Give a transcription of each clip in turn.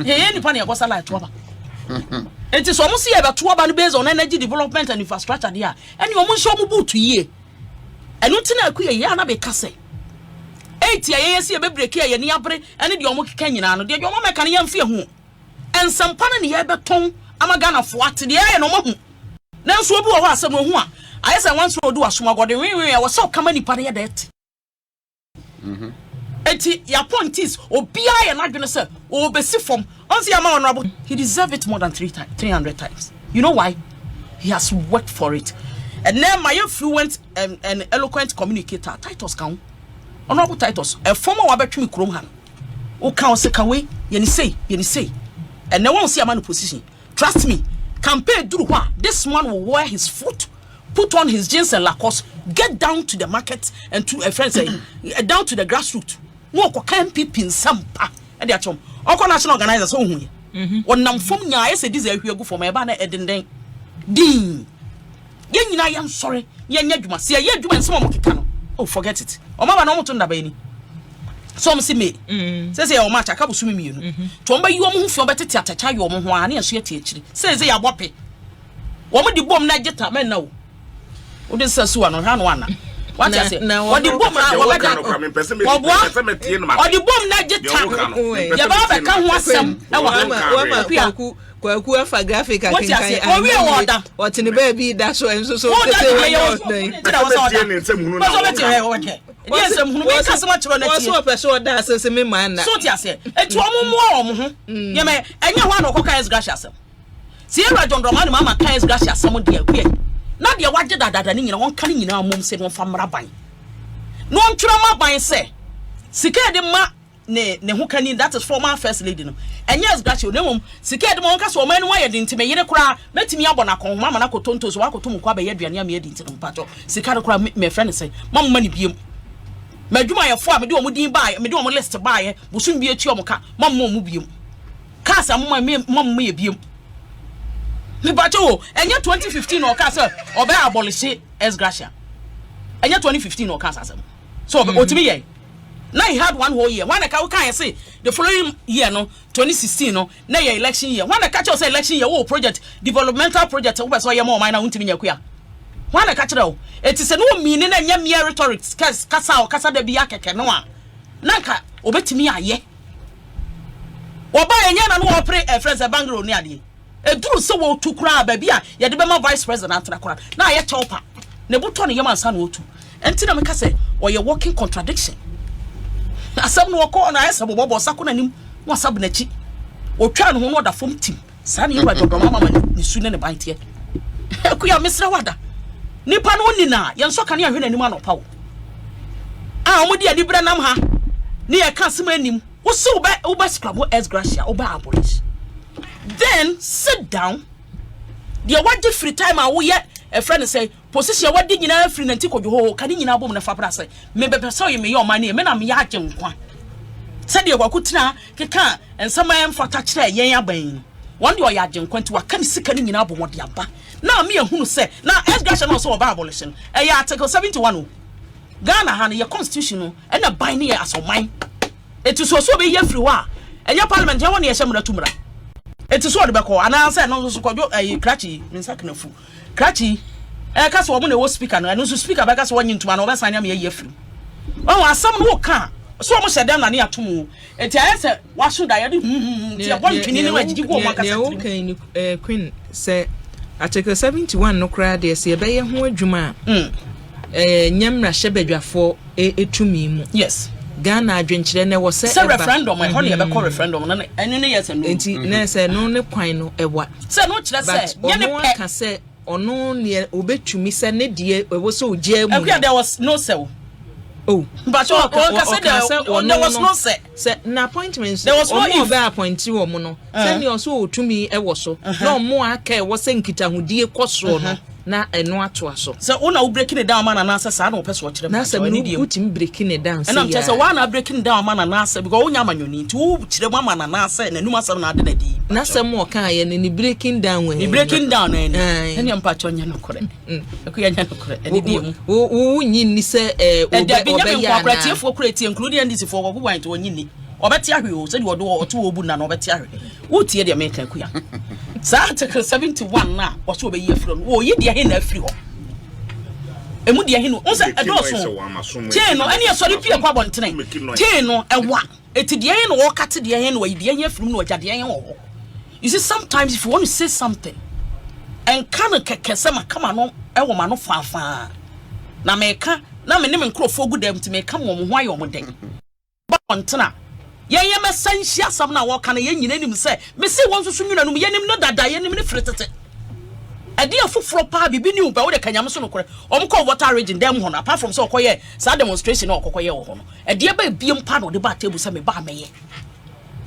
Hey, any pania was a light to it is almost here about 2 about based on energy development and infrastructure there. And you almost show me to ye. And not in a queer yana be casse. 8 years, you be break here, and yabre, and the Yomo Kenyan, the Yoma can fear who. And some pan in the air baton, I'm a gun of what the air no more. Now, so was some one. I said once will do a small body, I was so common party at that. Your point is, or be I and not gonna say, or be from on the amount he deserves it more than 300 times. You know why? He has worked for it. And then my fluent and eloquent communicator, Titus Count, honorable Titus, a former Wabatumi Kromhan, who counts a way, yen say, and no one see a man position. Trust me, campaign do what this man will wear his foot, put on his jeans and Lacoste, get down to the market and to a friend say, down to the grassroots. Walk can peep in some pa and at home. All national organizers only. When I'm from ya, I said this is a go for my banner at the day. Dean. Yen, I am sorry. Yen, you must see a year doing some cano. Oh, forget it. Oh, Mamma, no to the baby. Some see me. Says, oh, much a couple swimming you. Tomba, you won't feel better to tell you on one and she teach. Says they are wappy. Woman, the bomb not jet, men know. Oh, this is one on one. What I say? What the bomb? What the bomb? Not just your father come was some. Kwa for graphic. What I say? Oh, we order. What's in the baby? That's so and so. Yes, so much on it. So that's a man. So I say, it's one more. You may, and you want to cook as gracious. Sierra John Roman, Mamma, Kais gracious, some dear. Not the what did that in one cunning in our mum said one from Rabbi. No trauma by say. Sika de ma ne who can that is former first lady. And yes, got you no Sika de Moncas or man wired into me in a cry, met me up on a con Mamma Tontos, Wako to Mukabe Yadrian me into the pato. Sika cry my friend say, Mom money be Meduma farm, do wouldn't buy, me do molest to buy, will soon be a chomoka, Mom mubium. Casa mom may be. But and yet 2015 or Casa or by abolish it as Gracia. And yet 2015 or Casa. So, to me, now he had 1 whole year. One I can't say the following year, no 2016, no, now election year. One I catch us election year, oh, project, developmental project, over so you're more minor into me. One I catch it all. It is a no meaning and yam rhetoric, Casa or Casa de Biaka, no one. Nanka, obey me, ye. Or buy a yan and war pray a friends a bangro near thee. A do so well to cry, baby. Ya the Bema vice president. Now I chopper. Nebutoni Yaman son will too. And Tinamaka say, or your walking contradiction. As some no call on ice about Sakunanim, was subnechi. Or try no more the foam team. Sunny, you are the Mamma sooner than a bite here. Kuya Mr. Wada. Nipan only na, yan so can you win any man of power. Ah, what dear Libra Namha near Casimanim was so bad over scrabble as Gracia over abolish. Then sit down. The what the free time I yet a friend say, position what did you know free and take your whole canning album and Fabra say, maybe so you may your money, men am yakin one. Said you were kutina, keka, and some man for touch there, ya bane. One do I yajin quent to a can sick in album what yamba. Now me and who say, now as Gashan also of abolition, a article 71. Ghana honey, your constitutional and a binary as of mine. It is also be your free war, and your parliament, you want your seminar tumor. It is what the back, and I said, no, so called a cratchy, in second fool. Cratchy, a cast woman was speaker, and also speak about us 1 into an oversign me a year free. Oh, as some who can't. So much said down near to move. It answer, what should I do? Queen say, Article 71 no cry, dear, see a bay who Juma. Nyamra Shebedra for a to me. Yes. Ghana drench then there was a referendum, my honey ever call referendum, and any years and say no pine a what. So much that said, one can say or no near obey to me, send it dear, was so dear. There was no cell. Oh, but there was no set appointments. There was no appoint you or mono. Send your soul to me, a was so. No more care was saying Kita who dear cost na eno ato aso so una breaking it down man and answer sa na person watch them na say me put him breaking it down and I'm just one breaking down man and answer because onya manyoni nti kire man and answer na numa asem na de na di na say mo kan ye ni breaking down when ni breaking down na eni ampa chonya no kore akuya no kore eni di mu wo nyi ni say obe ya na cooperative for create including this for go want to nyi ni obeti ahwe o said wodo o to obu na no obeti ahwe wo tie de American kuya sa article 71 na wo so obeyi afiro no wo yi de he na afiri ho emu de he no on say edoso chain no ani asori pie kwa bontene chain no ewa eti de he no wo kate de he no yi de he afiri no oja de he ho. You see, sometimes if you want to say something and kind of kesema come on ewo ma no fa na meka na me ne me nkrofo gu dem ti meka mo ho ayo mo den ba ontena ye me sanhia sam na wo ka na ye nyina nim se me se won so nwuna num ye nim no dada ye nim ne fretete ade afoforo pa bibi ni uba wo de kanyam so no kore omko water region dem ho na apart from so okoye sa demonstration na okoye wo ho no ade ba biem pa no de ba table se me ba meye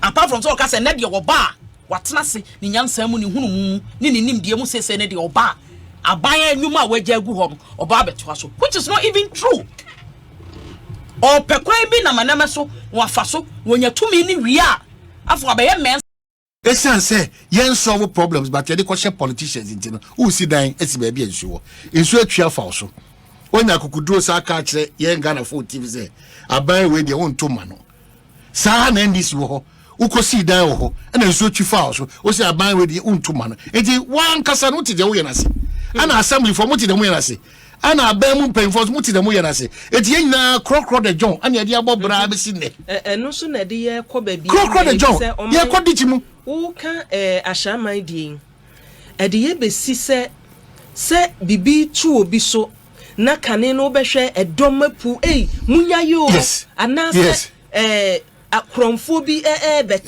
apart from so oka se na de wo ba watena se ni nyansa mu ni hunu mu ni nim die mu sese ne de oba abaya nwuma a waja gu ho no oba beto so which is not even true. O pekwan bi na manama so wafa so wonya tumi ni wia afo abaye men esan say yen solve problems but ye dey question politicians intino who sit down esi ba bia nsuo atwa fa so onya kokuduro sa aka kire yen Ghana for TV say abaye we de won to ma no sa na ndisi wo ho ukosi dan wo ho na nsuo twi fa so o say abaye we de won to ma no enti wan kasa no ti de wo ye na se ana assembly for muti de mu ye na se ana abemu penfos muti de mu ye na se eti ye nyina krokro de John ana ye de abobra be si ne no so na de ye ko ba bi krokro de John ye ko dichimu wo ka ashaman din e de ye be si se bibi tu obi so na kane no be hwe edomapu munya yo ana se akromfo bi bet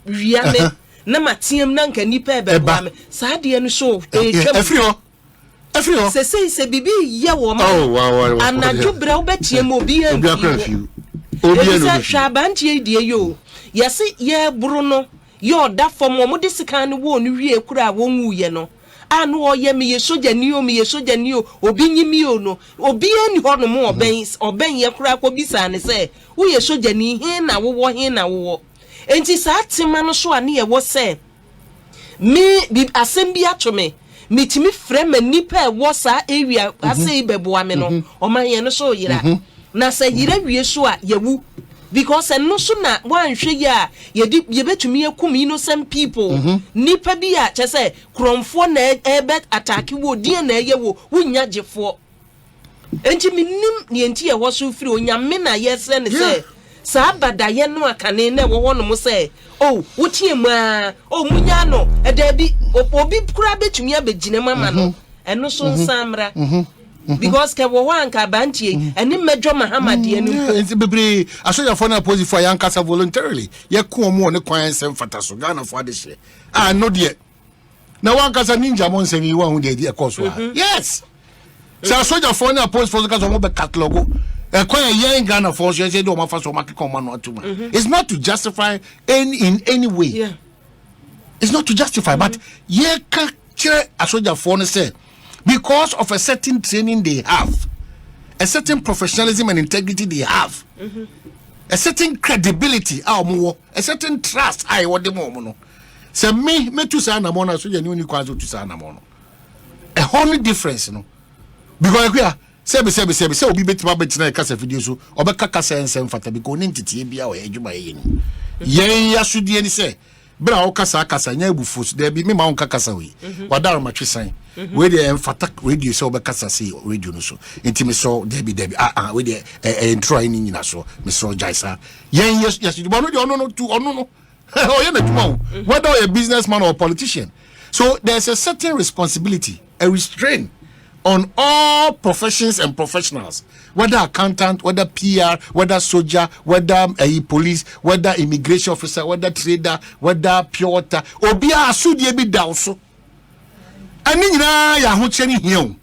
wiame na matiem na nka nipa be bua me sa de no so efrio se bibi ye wo ma anadwo bra wo betiem obi anfi obi no shabantie die yo yesi ye buru no yo da fom wo de sika ne wo no wie kura wo nwu ye no anu oye me ye soja ni o obi nyimi o no obi ani ho no mo oben ye kura ko bisa ne se wo ye soja ni hin na wo enti sa atima no so ane ye wo se me bi asem bi atome mitimi frema nipa wo sa area ase ibeboa me no o man ye no so yira na se yira wie so a yewu because no so na wan hwe ya ye betumi akum innocent people nipa bi a che se kromfo na ebet attack wo die na ye wo wunya jefo enti minim ne enti ye wo so firi onyame na ye se ne se sa bada ye no akane na wo no mo se wutie mu a munya no eda bi obi kura betumi abegine mama no eno so nsamra because ke wo wanka bantie eni medwo Muhammad enu enti bebre asoja for na pose for yankasa voluntarily ye ko mu ne kwan sem fata so Ghana for de hye no de na wankasa ninja mo nsem yi wa hu de e course yes so asoja for na pose for ka so mo be catalog Ghana for say do ma fa so market come no atuma it's not to justify in any way it's not to justify but ye ka kire asoja for no say because of a certain training they have, a certain professionalism and integrity they have, a certain credibility, a certain trust. I want them all. So me to say na mono, so you need to say na mono. A whole difference, no. Because we are say obi betima betina kasa video so obeka kasa ensem fata because entity bia o edwuma ye ni. Yen ya sudie ni say bra o kasa nya ebufo so there be me ma on kasa we. Wadaro matwesan. We dey emphatic radio so be kasa say radio no so intimi so debi we dey intro ni nyina so me so jaisa yen yes but no dey ono to ono no o ye na tuma whether you're a businessman or a politician so there's a certain responsibility, a restraint on all professions and professionals, whether accountant, whether PR, whether soldier, whether police, whether immigration officer, whether trader, whether pure water obia asudie bi da so ani nyina ya ho kyere hiam